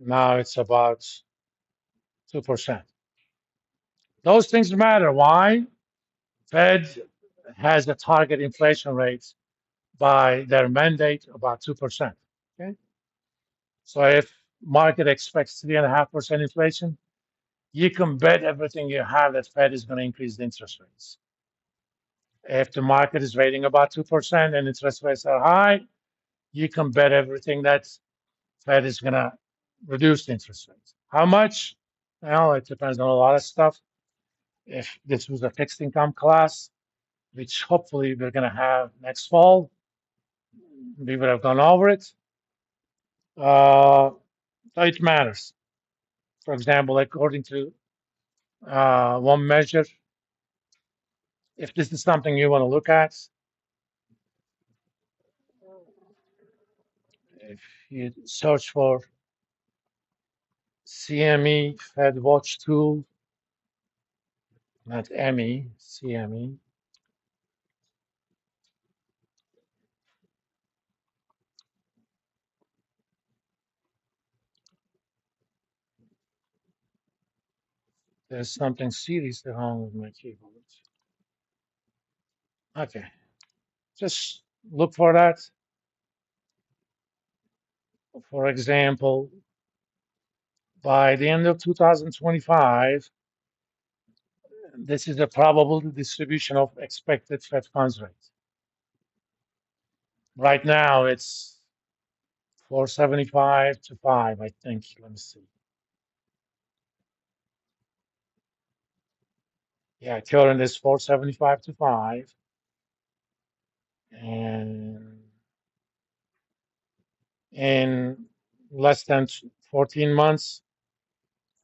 Now it's about 2%. Those things matter. Why? Fed has a target inflation rate by their mandate about 2%. Okay. So if market expects 3.5% inflation, you can bet everything you have that Fed is going to increase the interest rates. If the market is rating about 2% and interest rates are high, you can bet everything that Fed is going to reduce the interest rates. How much? Well, it depends on a lot of stuff. If this was a fixed income class, which hopefully we're going to have next fall, we would have gone over it. So it matters. For example, according to one measure, if this is something you want to look at, if you search for CME Fed Watch Tool, not ME, CME, there's something seriously wrong with my keyboard. Okay, just look for that. For example, by the end of 2025, this is the probable distribution of expected Fed funds rate. Right now, it's 475 to 5, I think. Let me see. Yeah, current is 475 to 5. And in less than 14 months,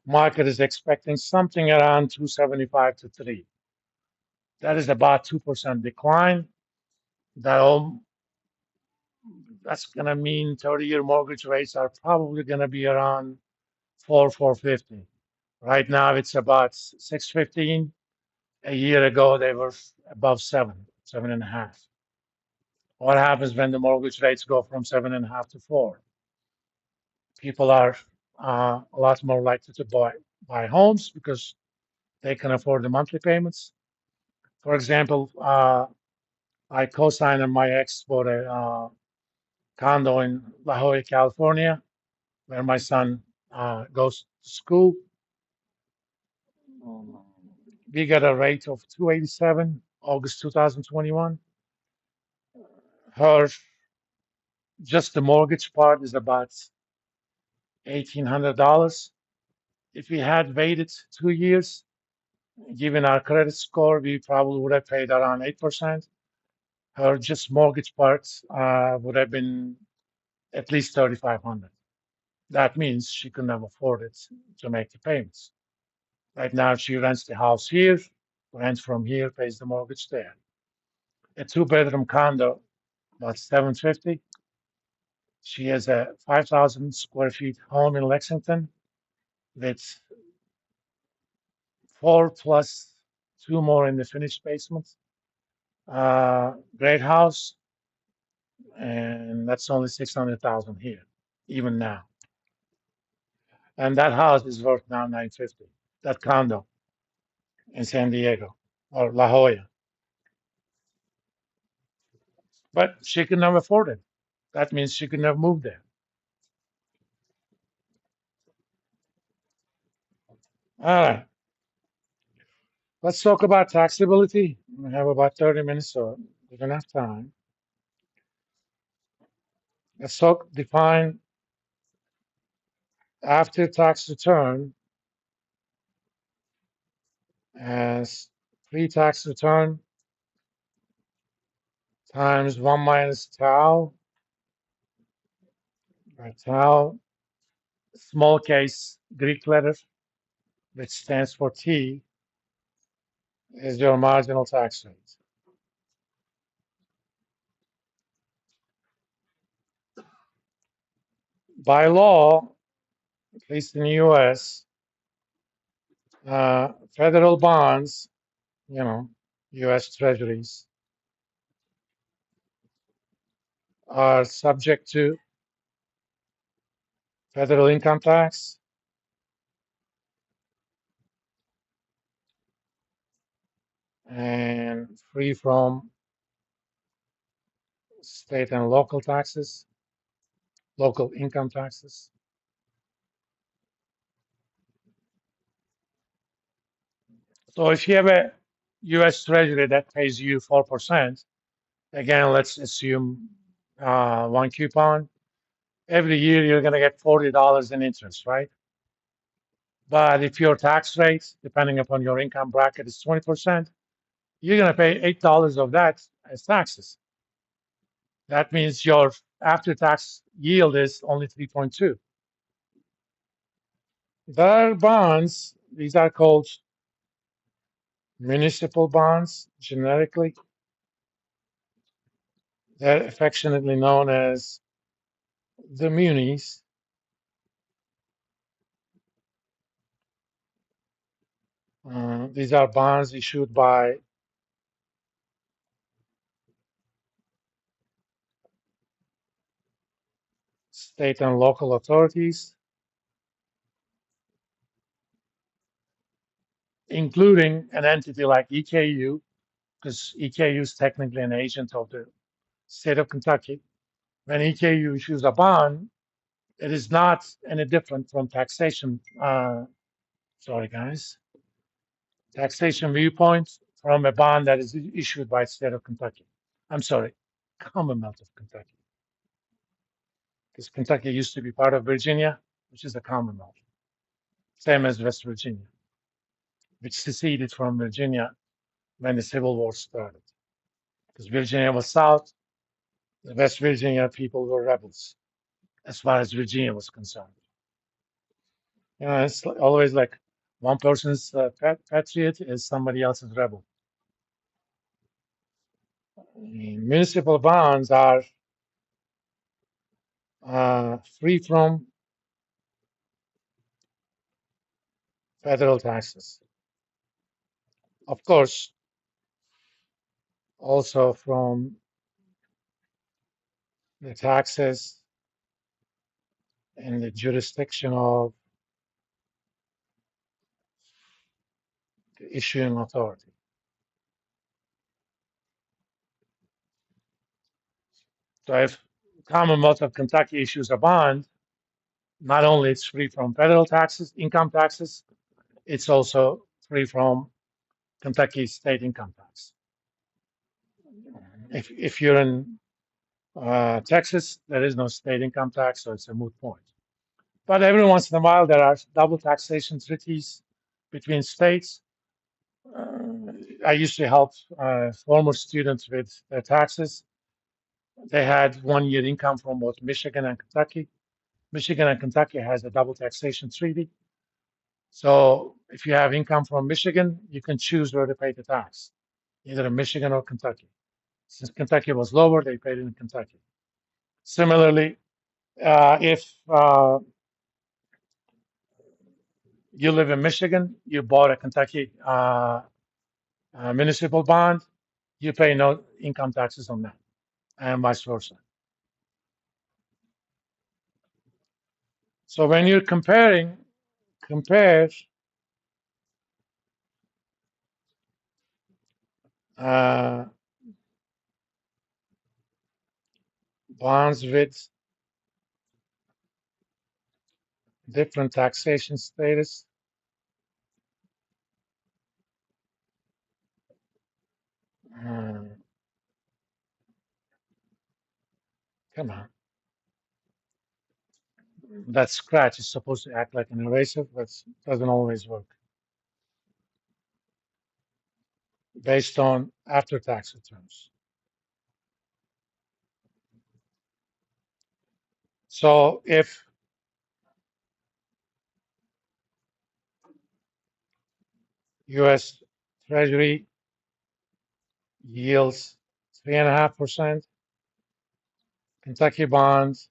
market is expecting something around 275 to 3. That is about 2% decline. That'll, that's going to mean 30-year mortgage rates are probably going to be around 450. Right now, it's about 615. A year ago, they were above 7.5. What happens when the mortgage rates go from 7.5 to 4? People are a lot more likely to buy homes because they can afford the monthly payments. For example, I co-signed and my ex bought a condo in La Jolla, California, where my son goes to school. We got a rate of 287 August 2021. Her just the mortgage part is about $1,800. If we had waited 2 years, given our credit score, we probably would have paid around 8%. Her just mortgage parts would have been at least 3,500. That means she couldn't have afforded to make the payments. Right now, she rents the house here, rents from here, pays the mortgage there. A two-bedroom condo, about 750. She has a 5,000 square feet home in Lexington with 4 plus 2 more in the finished basement. Great house, and that's only 600,000 here, even now. And that house is worth now 950. That condo in San Diego or La Jolla, but she could never afford it. That means she could never move there. All right, let's talk about taxability. We have about 30 minutes, so we don't have time. Let's talk define after tax return as pre-tax return times 1 minus tau, right? Tau, small case Greek letter, which stands for T, is your marginal tax rate. By law, at least in the US, federal bonds, US treasuries, are subject to federal income tax, and free from state and local taxes, local income taxes. So if you have a US Treasury that pays you 4%, again, let's assume one coupon, every year you're going to get $40 in interest, right? But if your tax rate, depending upon your income bracket, is 20%, you're going to pay $8 of that as taxes. That means your after-tax yield is only 3.2. There are bonds, these are called municipal bonds, generically. They're affectionately known as the munis. These are bonds issued by state and local authorities, including an entity like EKU, because EKU is technically an agent of the state of Kentucky. When EKU issues a bond, it is not any different from taxation. Sorry, guys, taxation viewpoint from a bond that is issued by the state of Kentucky. I'm sorry, Commonwealth of Kentucky, because Kentucky used to be part of Virginia, which is a Commonwealth, same as West Virginia, which seceded from Virginia when the Civil War started. Because Virginia was South, the West Virginia people were rebels, as far as Virginia was concerned. You know, it's always like one person's patriot is somebody else's rebel. Municipal bonds are free from federal taxes. Of course, also from the taxes in the jurisdiction of the issuing authority. So if Commonwealth of Kentucky issues a bond, not only it's free from federal taxes, income taxes, it's also free from Kentucky state income tax. If you're in Texas, there is no state income tax, so it's a moot point. But every once in a while, there are double taxation treaties between states. I used to help former students with their taxes. They had 1 year income from both Michigan and Kentucky. Michigan and Kentucky has a double taxation treaty. So if you have income from Michigan, you can choose where to pay the tax, either in Michigan or Kentucky. Since Kentucky was lower, they paid it in Kentucky. Similarly, if you live in Michigan, you bought a Kentucky municipal bond, you pay no income taxes on that, and vice versa. So when you're compare uh, bonds with different taxation status. Uh, Come on, that scratch is supposed to act like an eraser, but it doesn't always work based on after-tax returns. So if U.S. Treasury yields 3.5%, Kentucky bonds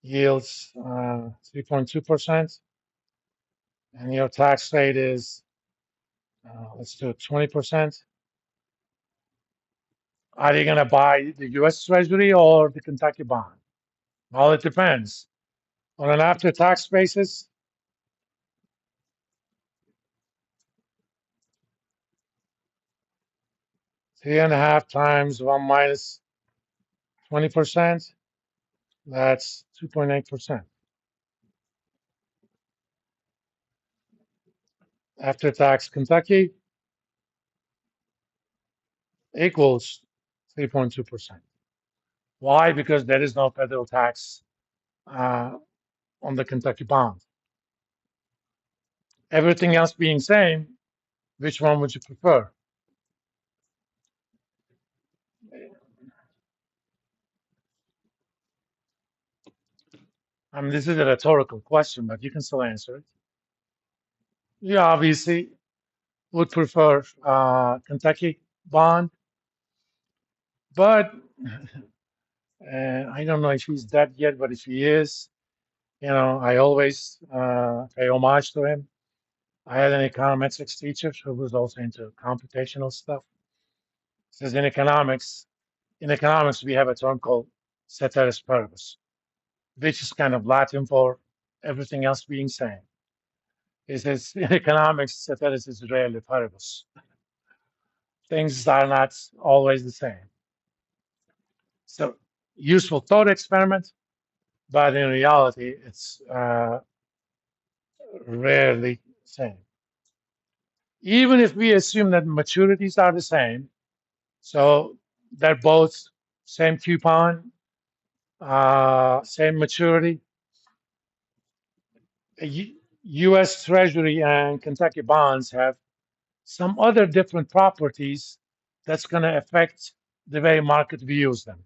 yields 3.2%, and your tax rate is let's do 20%. Are you going to buy the U.S. Treasury or the Kentucky bond? Well, it depends. On an after-tax basis, 3.5 times 1 minus 20%, that's 2.8%. After-tax Kentucky equals 3.2%. Why? Because there is no federal tax uh, on the Kentucky bond. Everything else being same, which one would you prefer? I mean, this is a rhetorical question, but you can still answer it. You obviously would prefer Kentucky bond, but I don't know if he's dead yet, but if he is, I always pay homage to him. I had an econometrics teacher who was also into computational stuff. Says in economics we have a term called ceteris paribus, which is kind of Latin for everything else being same. He says in economics ceteris is rarely paribus. Things are not always the same. So useful thought experiment, but in reality it's rarely same. Even if we assume that maturities are the same, so they're both same coupon, same maturity, U.S. Treasury and Kentucky bonds have some other different properties that's going to affect the way market views them.